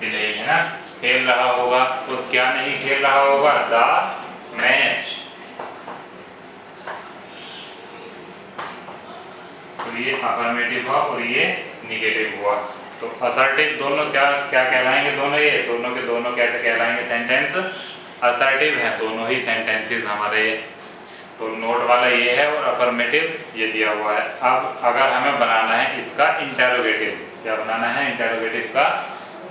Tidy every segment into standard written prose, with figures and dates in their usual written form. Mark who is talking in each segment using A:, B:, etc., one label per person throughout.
A: Play है ना, खेल रहा होगा। तो क्या नहीं खेल रहा होगा? The match. तो ये अफर्मेटिव हुआ और ये निगेटिव हुआ। तो असर्टिव दोनों क्या क्या कहलाएंगे? दोनों ये दोनों के दोनों कैसे कहलाएंगे? सेंटेंस असर्टिव है दोनों ही सेंटेंसेस हमारे। तो नोट वाला ये है और अफर्मेटिव ये दिया हुआ है। अब अगर हमें बनाना है इसका इंटेरोगेटिव, क्या बनाना है? इंटेरोगेटिव का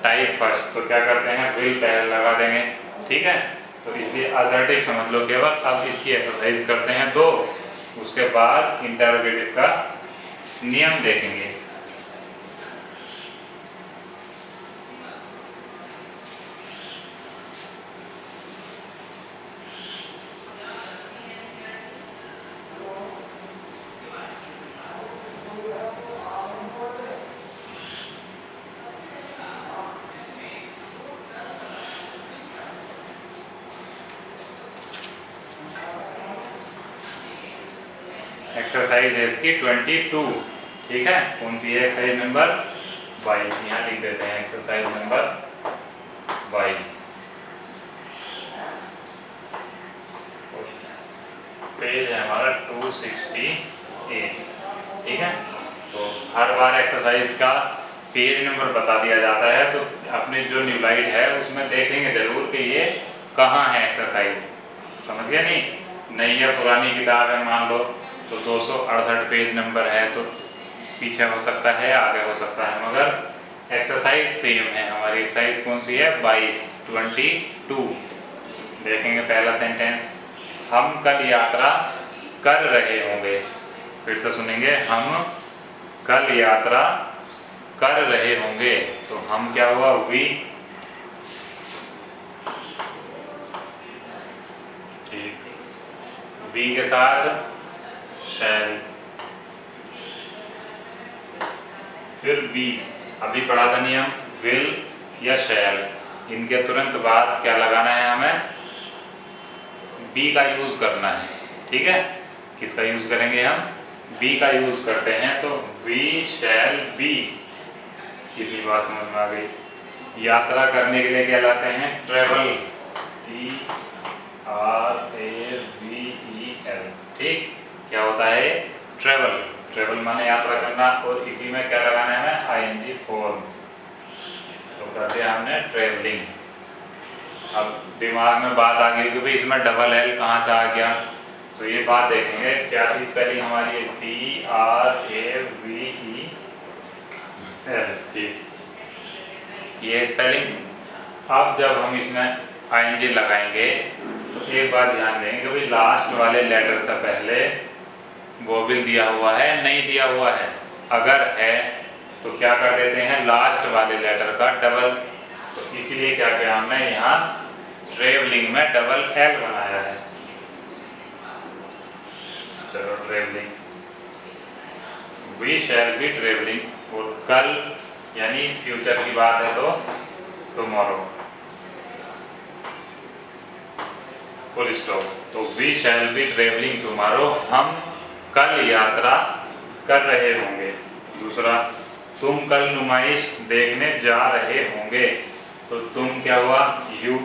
A: टाइप फर्स्ट। तो क्या करते हैं? विल पहले लगा देंगे, ठीक है। तो इसलिए असर्टिव समझ लो केवल। अब इसकी एक्सरसाइज करते हैं 2, उसके बाद इंटेरोगेटिव का नियम देखेंगे। एक्सरसाइज है इसकी 22, ठीक है। कौन सी है? Exercise number 22। यहाँ लिख देते हैं एक्सरसाइज नंबर 22। पेज है हमारा 268, ठीक है। तो हर बार एक्सरसाइज का पेज नंबर बता दिया जाता है। तो अपने जो न्यूलाइट है उसमें देखेंगे जरूर कि ये कहाँ है एक्सरसाइज। समझ गया नहीं? नई या पुरानी किताब है मान लो, तो 268 पेज नंबर है, तो पीछे हो सकता है, आगे हो सकता है, मगर एक्सरसाइज सेम है। हमारी एक्सरसाइज कौन सी है? 22। देखेंगे पहला सेंटेंस, हम कल यात्रा कर रहे होंगे। फिर से सुनेंगे, हम कल यात्रा कर रहे होंगे। तो हम क्या हुआ? वी, ठीक। वी के साथ शैल, फिर बी, अभी पढ़ा था नियम, विल या शैल। इनके तुरंत बाद क्या लगाना है? हमें बी का यूज करना है, ठीक है। किसका यूज करेंगे हम? बी का यूज करते हैं। तो वी शैल बी, इतनी बात समझ में आ गई। यात्रा करने के लिए क्या लाते हैं? ट्रेवल, TRAVEL, ठीक। क्या होता है? ट्रेवल। ट्रेवल माने यात्रा करना, और इसी में क्या लगाना है? हमें ING फॉर्म। तो कहते हैं हमने ट्रेवलिंग। अब दिमाग में बात आ गई कि भाई इसमें डबल एल कहाँ से आ गया। तो ये बात देखेंगे, क्या थी स्पेलिंग हमारी? TRAVEL, ठीक, ये स्पेलिंग। अब जब हम इसमें ING लगाएंगे तो एक बात ध्यान देंगे कि भाई लास्ट वाले लेटर से पहले वोवेल दिया हुआ है, नहीं दिया हुआ है। अगर है तो क्या कर देते हैं? लास्ट वाले लेटर का डबल। तो इसीलिए क्या किया हमने? यहाँ ट्रेवलिंग में डबल एल बनाया है। चलो, travelling, we shall be travelling. और कल यानी फ्यूचर की बात है तो टुमारो, फुल स्टॉप। तो we shall be travelling tomorrow, हम कल यात्रा कर रहे होंगे। दूसरा, तुम कल नुमाइश देखने जा रहे होंगे। तो तुम क्या हुआ? यू।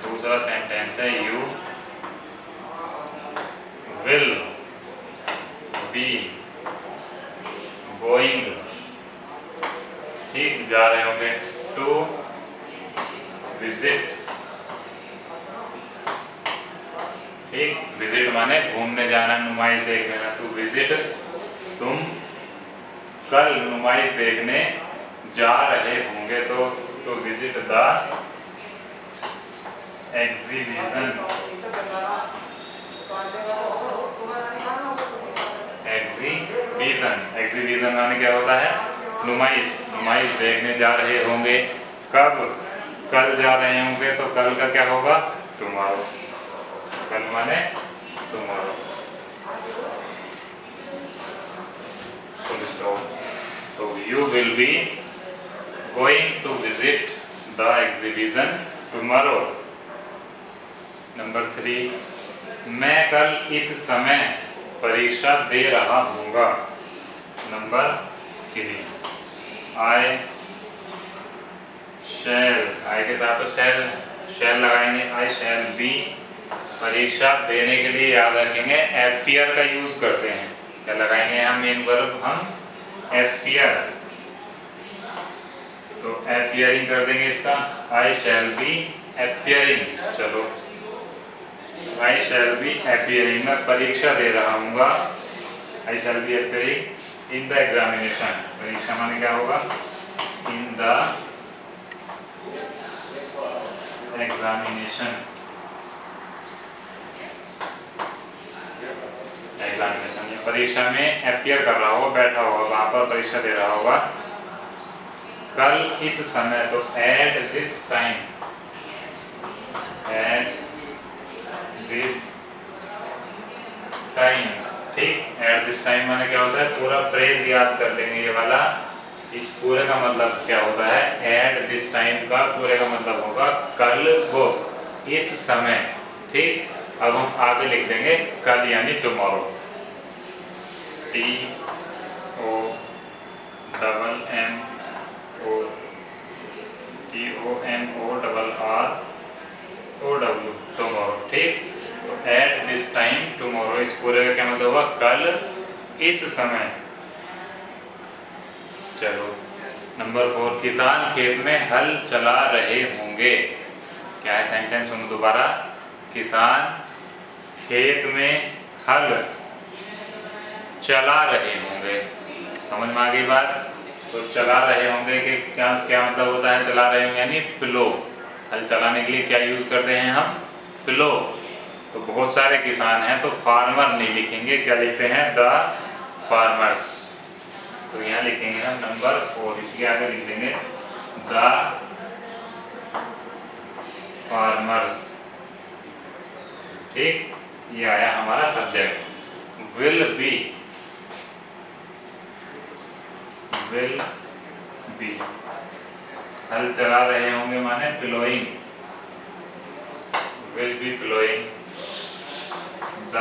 A: दूसरा सेंटेंस है यू विल बी गोइंग, ठीक, जा रहे होंगे, टू विजिट, ठीक। विजिट माने घूमने जाना, नुमाइश देखने जाना। टू विजिट, तुम कल नुमाइश देखने जा रहे होंगे। तो विजिट द एग्जीबिशन। एग्जीबिशन माने क्या होता है? नुमाइश। नुमाइश देखने जा रहे होंगे। कब? कल जा रहे होंगे। तो कल का क्या होगा? टुमारो। कल माने टुमारो, फुल स्टॉप। तो you will be going to visit the exhibition tomorrow. Number 3, मैं कल इस समय परीक्षा दे रहा हूँगा। नंबर 3, I शैल, आई के साथ तो शैल लगाएंगे। आई शैल बी, परीक्षा देने के लिए याद रखेंगे एपियर का यूज करते हैं। क्या लगाएंगे हम मेन वर्ब, हम एपियर, तो एपियरिंग कर देंगे इसका। आई शैल बी एपियरिंग, चलो आई शैल बी एपियरिंग, मैं परीक्षा दे रहा हूँगा। I shall be appearing in the examination, परीक्षा माने क्या होगा, इन द एग्जामिनेशन, एग्जामिनेशन परीक्षा में एपियर कर रहा होगा, बैठा होगा वहां पर, परीक्षा दे रहा होगा। कल इस समय, तो eight this time, eight this time, ठीक। एट दिस टाइम माने क्या होता है, पूरा फ्रेज याद कर लेंगे ये वाला। इस पूरे का मतलब क्या होता है, एट दिस टाइम का पूरे का मतलब होगा कल वो, इस समय, ठीक। अब हम आगे लिख देंगे कल यानी tomorrow, T O double M O, T O M O double R O W, tomorrow, ठीक। तो एट दिस टाइम टुमारो, इस पूरे का क्या मतलब होगा, कल इस समय। चलो नंबर 4, किसान खेत में हल चला रहे होंगे। क्या है सेंटेंस, सुनो दोबारा। किसान खेत में हल चला रहे होंगे, समझ में आ गई बात। तो चला रहे होंगे कि क्या क्या मतलब होता है, चला रहे होंगे यानी प्लो। हल चलाने के लिए क्या यूज करते हैं हम, प्लो। तो बहुत सारे किसान हैं, तो फार्मर नहीं लिखेंगे, क्या लिखते हैं, द फार्मर्स। तो यहाँ लिखेंगे हम नंबर 4, इसके आगे लिख देंगे द फार्मर्स, ठीक। ये आया हमारा subject. Will be, will be, हल चला रहे होंगे माने ploughing, will be ploughing the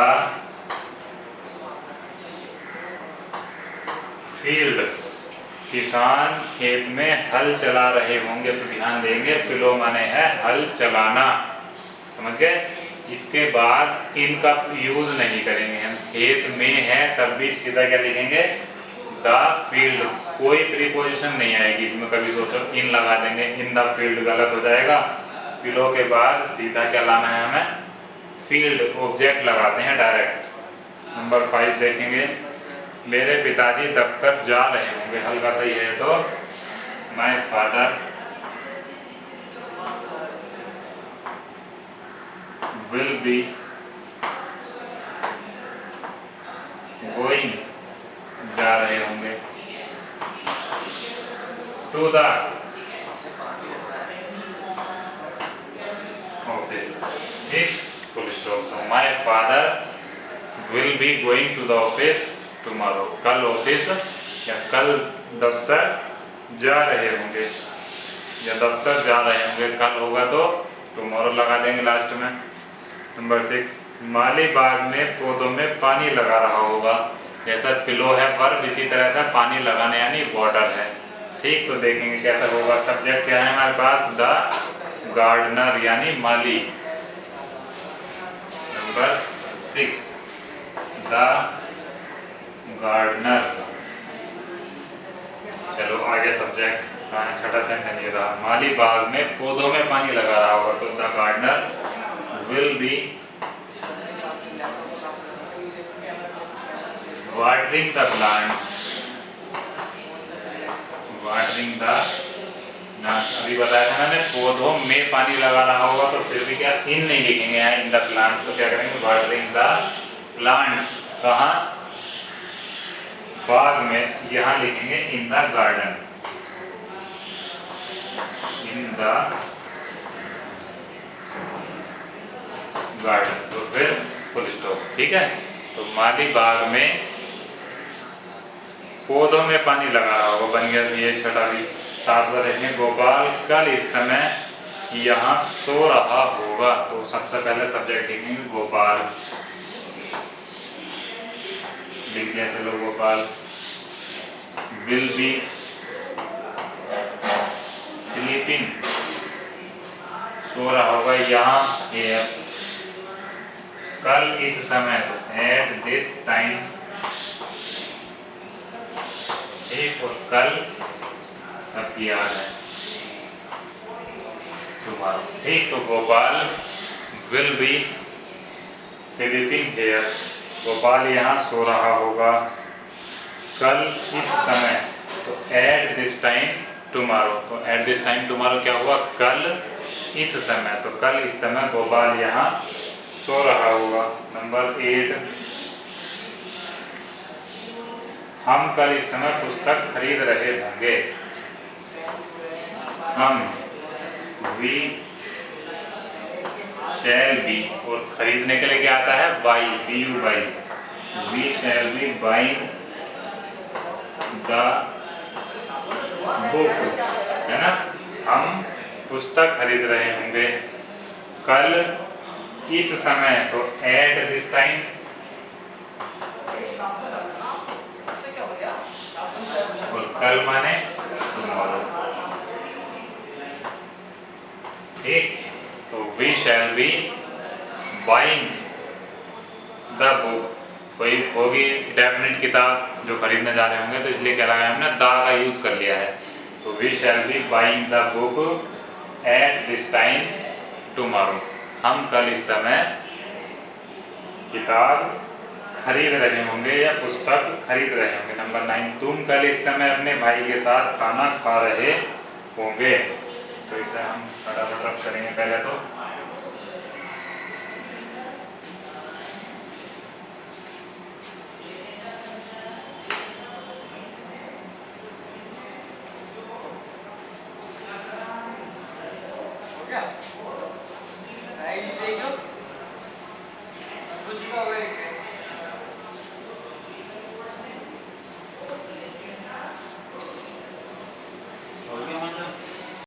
A: field, किसान खेत में हल चला रहे होंगे। तो ध्यान देंगे प्लो माने है हल चलाना, समझ गए। इसके बाद इनका यूज नहीं करेंगे हम, खेत में है तब भी सीधा क्या लिखेंगे, द फील्ड, कोई प्रीपोजिशन नहीं आएगी इसमें। कभी सोचो इन लगा देंगे, इन द फील्ड, गलत हो जाएगा। प्लो के बाद सीधा क्या लाना है हमें, फील्ड, ऑब्जेक्ट लगाते हैं डायरेक्ट। नंबर 5 देखेंगे, मेरे पिताजी दफ्तर जा रहे होंगे, हल्का सही है तो my father will be going, जा रहे होंगे, टू द ऑफिस, ठीक, फुल स्टॉप। तो my father will be going to the office tomorrow, कल ऑफिस या कल दफ्तर जा रहे होंगे, या दफ्तर जा रहे होंगे, कल होगा तो टुमारो लगा देंगे लास्ट में। नंबर 6, माली बाग में पौधों में पानी लगा रहा होगा। जैसा पिलो है वर्ब, इसी तरह से पानी लगाने यानी वाटर है, ठीक। तो देखेंगे कैसा होगा। सब्जेक्ट क्या है हमारे पास, द गार्डनर यानी माली। Number 6, the gardener. चलो आगे सब्जेक्ट, छठा सेंटेंस ये रहा, माली बाग में पौधों में पानी लगा रहा होगा। तो the gardener will be watering the plants, watering the plants. अभी बताया था मैंने, पौधों में पानी लगा रहा होगा, तो फिर भी क्या इन नहीं लिखेंगे यहाँ, इन द प्लांट, तो क्या करेंगे, वाटरिंग द प्लांट्स। कहाँ, बाग में, यहाँ लिखेंगे in the garden, in the garden, तो फिर फुल स्टॉप, ठीक है। तो माली बाग में पौधों में पानी लगा रहा होगा, बन गया ये छठा भी। 7वां देखें, गोपाल कल इस समय यहाँ सो रहा होगा। तो सबसे पहले सब्जेक्ट लिखेंगे गोपाल, लिख दिया, चलो Gopal will be sleeping sleeping, सो रहा होगा यहाँ here, कल इस समय, तो एट दिस टाइम, एक और कल सबकी याद है तुम्हारा, ठीक। तो Gopal will be sleeping here, Gopal यहाँ सो रहा होगा कल इस समय, तो एट दिस टाइम टुमारो, तो एट दिस टाइम टुमारो क्या हुआ, कल इस समय, तो कल इस समय गोपाल यहाँ सो रहा होगा। नंबर 8, हम कल इस समय पुस्तक खरीद रहे होंगे, हम वी शैल बी, और खरीदने के लिए क्या आता है, buy, B U Y, we shall be buying the book, है ना, हम पुस्तक खरीद रहे होंगे कल इस समय, तो एट दिस टाइम, और कल माने टुमारो, ठीक। तो we shall be buying the book, कोई होगी डेफिनेट किताब जो खरीदने जा रहे होंगे, तो इसलिए क्या लगा हमने, द का यूज कर लिया है। तो we shall be buying the book at this time tomorrow, हम कल इस समय किताब खरीद रहे होंगे या पुस्तक खरीद रहे होंगे। नंबर 9, तुम कल इस समय अपने भाई के साथ खाना खा रहे होंगे, तो इसे हम फटाफट रफ करेंगे पहले तो।